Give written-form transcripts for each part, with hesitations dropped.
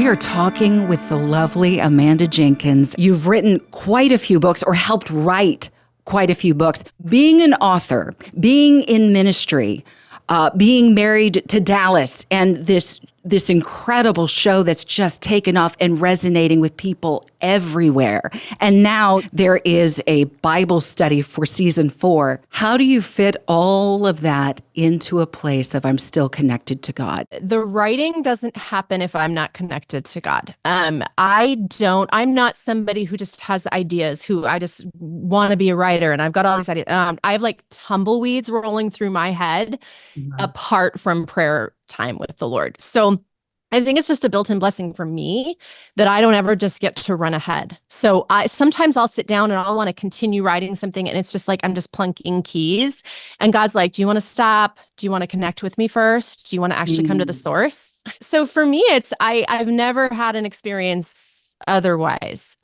We are talking with the lovely Amanda Jenkins. You've written quite a few books, or helped write quite a few books. Being an author, being in ministry, being married to Dallas, and this incredible show that's just taken off and resonating with people everywhere. And now there is a Bible study for season 4. How do you fit all of that into a place of I'm still connected to God? The writing doesn't happen if I'm not connected to God. I'm not somebody who just has ideas, who I just want to be a writer and I've got all these ideas. I have like tumbleweeds rolling through my head apart from prayer time with the Lord. So I think it's just a built-in blessing for me that I don't ever just get to run ahead. So sometimes I'll sit down and I'll want to continue writing something, and it's just like I'm just plunking keys. And God's like, do you want to stop? Do you want to connect with me first? Do you want to actually come to the source? So for me, I've never had an experience otherwise.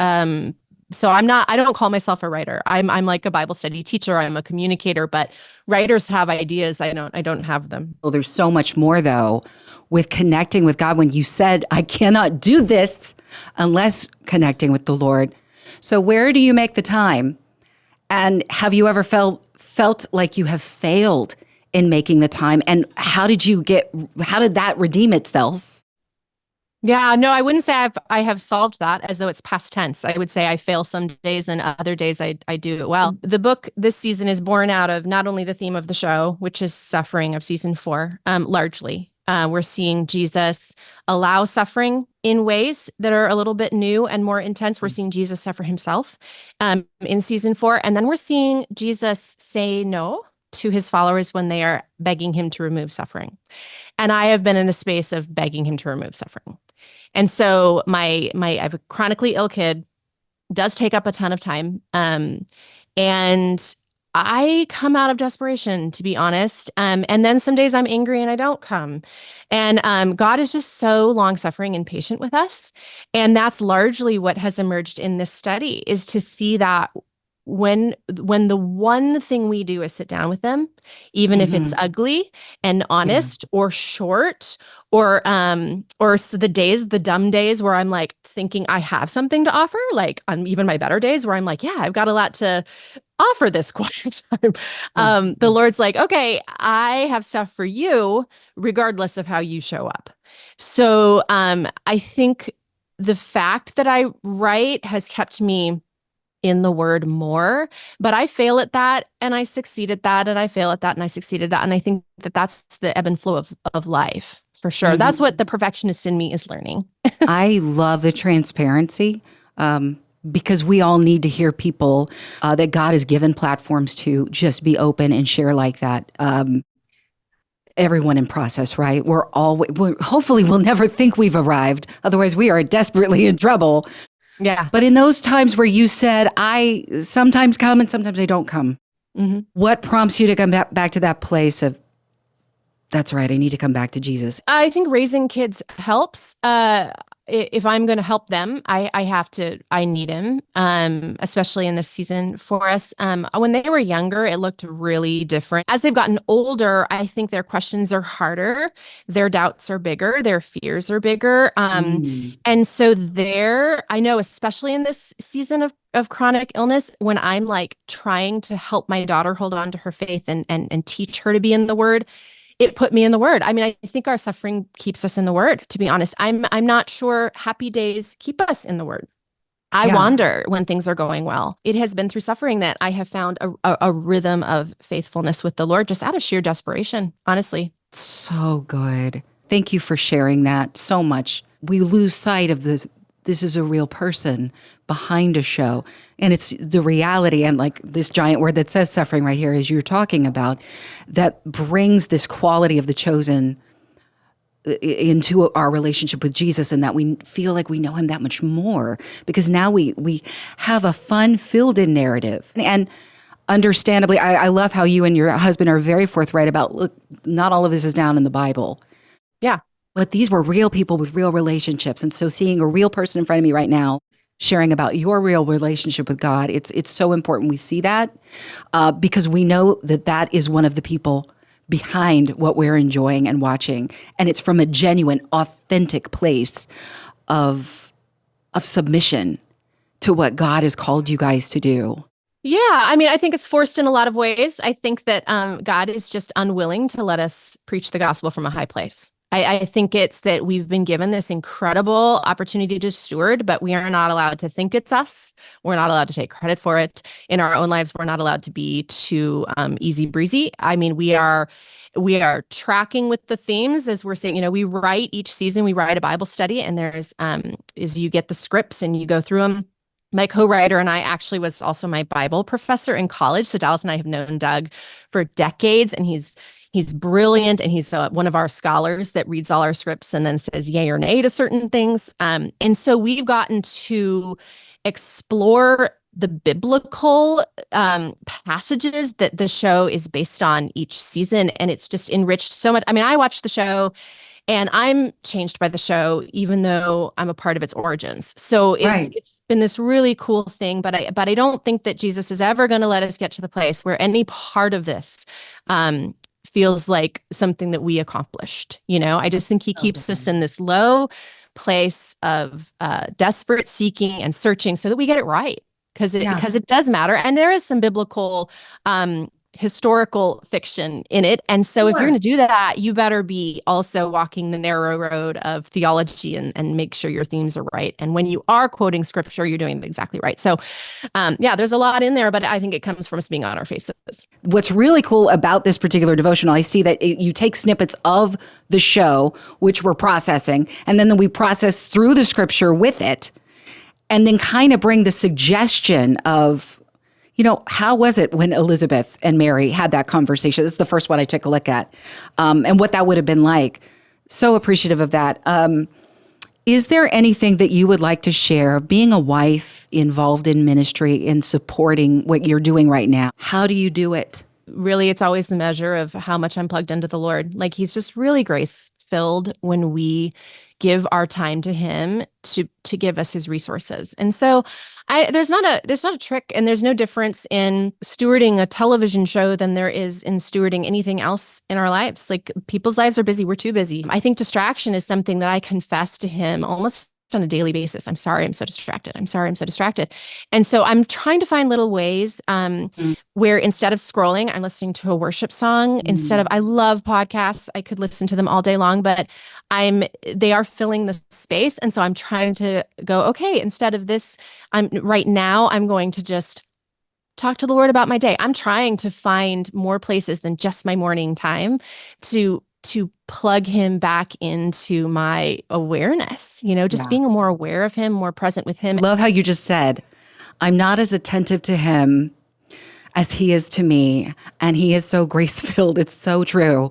So I don't call myself a writer. I'm like a Bible study teacher. I'm a communicator, but writers have ideas. I don't have them. Well, there's so much more though with connecting with God. When you said, I cannot do this unless connecting with the Lord. So where do you make the time? And have you ever felt like you have failed in making the time? And how did that redeem itself? Yeah, no, I wouldn't say I have solved that as though it's past tense. I would say I fail some days and other days I do it well. The book this season is born out of not only the theme of the show, which is suffering of season 4, largely. We're seeing Jesus allow suffering in ways that are a little bit new and more intense. We're seeing Jesus suffer himself in season 4. And then we're seeing Jesus say no to his followers when they are begging him to remove suffering. And I have been in a space of begging him to remove suffering. And so I have a chronically ill kid, does take up a ton of time. And I come out of desperation, to be honest. And then some days I'm angry and I don't come. And God is just so long-suffering and patient with us. And that's largely what has emerged in this study, is to see that when the one thing we do is sit down with them, even if it's ugly and honest or short, or the dumb days where I'm like thinking I have something to offer, like on even my better days where I'm like, yeah, I've got a lot to offer this quiet time. The Lord's like, okay, I have stuff for you regardless of how you show up. So I think the fact that I write has kept me in the word more, but I fail at that and I succeed at that, and I fail at that and I succeed at that. And I think that that's the ebb and flow of life, for sure. That's what the perfectionist in me is learning. I love the transparency, because we all need to hear people that God has given platforms to just be open and share like that. Everyone in process, right? Hopefully we'll never think we've arrived. Otherwise we are desperately in trouble. Yeah. But in those times where you said, I sometimes come and sometimes I don't come, what prompts you to come back to that place of, that's right, I need to come back to Jesus? I think raising kids helps. If I'm going to help them, I need him, especially in this season for us. When they were younger, it looked really different. As they've gotten older, I think their questions are harder. Their doubts are bigger. Their fears are bigger. And so I know, especially in this season of chronic illness, when I'm like trying to help my daughter hold on to her faith and teach her to be in the Word, it put me in the Word. I mean, I think our suffering keeps us in the Word, to be honest. I'm not sure happy days keep us in the Word. I wander when things are going well. It has been through suffering that I have found a rhythm of faithfulness with the Lord, just out of sheer desperation, honestly. So good. Thank you for sharing that so much. We lose sight of this is a real person behind a show. And it's the reality, and like this giant word that says suffering right here, as you're talking about, that brings this quality of the chosen into our relationship with Jesus, and that we feel like we know him that much more, because now we have a fun, filled-in narrative. And understandably, I love how you and your husband are very forthright about, look, not all of this is down in the Bible. Yeah. But these were real people with real relationships. And so seeing a real person in front of me right now sharing about your real relationship with God, it's so important we see that, because we know that is one of the people behind what we're enjoying and watching. And it's from a genuine, authentic place of submission to what God has called you guys to do? Yeah, I mean, I think it's forced in a lot of ways. I think that God is just unwilling to let us preach the gospel from a high place. I think it's that we've been given this incredible opportunity to steward, but we are not allowed to think it's us. We're not allowed to take credit for it. In our own lives, we're not allowed to be too easy breezy. I mean, we are tracking with the themes as we're saying, we write each season, we write a Bible study, and there's is you get the scripts and you go through them. My co-writer and I actually was also my Bible professor in college. So Dallas and I have known Doug for decades, and he's brilliant, and he's one of our scholars that reads all our scripts and then says yay or nay to certain things. And so we've gotten to explore the biblical passages that the show is based on each season, and it's just enriched so much. I mean, I watched the show and I'm changed by the show, even though I'm a part of its origins. So it's been this really cool thing, but I don't think that Jesus is ever going to let us get to the place where any part of this feels like something that we accomplished. I just think he keeps us in this low place of desperate seeking and searching so that we get it right, because it does matter. And there is some biblical historical fiction in it. And so if you're going to do that, you better be also walking the narrow road of theology and make sure your themes are right. And when you are quoting scripture, you're doing it exactly right. So there's a lot in there, but I think it comes from us being on our faces. What's really cool about this particular devotional, I see that you take snippets of the show, which we're processing, and then we process through the scripture with it, and then kind of bring the suggestion of, how was it when Elizabeth and Mary had that conversation? This is the first one I took a look at, and what that would have been like. So appreciative of that. Is there anything that you would like to share of being a wife involved in ministry, in supporting what you're doing right now? How do you do it? Really, it's always the measure of how much I'm plugged into the Lord. Like, he's just really grace-filled when we give our time to him to give us his resources. And so there's not a trick, and there's no difference in stewarding a television show than there is in stewarding anything else in our lives. Like, people's lives are busy. We're too busy. I think distraction is something that I confess to him almost on a daily basis. I'm sorry, I'm so distracted. I'm sorry, I'm so distracted. And so I'm trying to find little ways where instead of scrolling, I'm listening to a worship song. Instead of, I love podcasts. I could listen to them all day long, but they are filling the space. And so I'm trying to go, okay, instead of this, I'm going to just talk to the Lord about my day. I'm trying to find more places than just my morning time to plug him back into my awareness, being more aware of him, more present with him. Love how you just said, I'm not as attentive to him as he is to me. And he is so grace-filled. It's so true.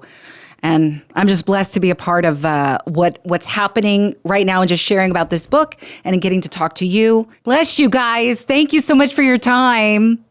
And I'm just blessed to be a part of what's happening right now, and just sharing about this book and getting to talk to you. Bless you guys. Thank you so much for your time.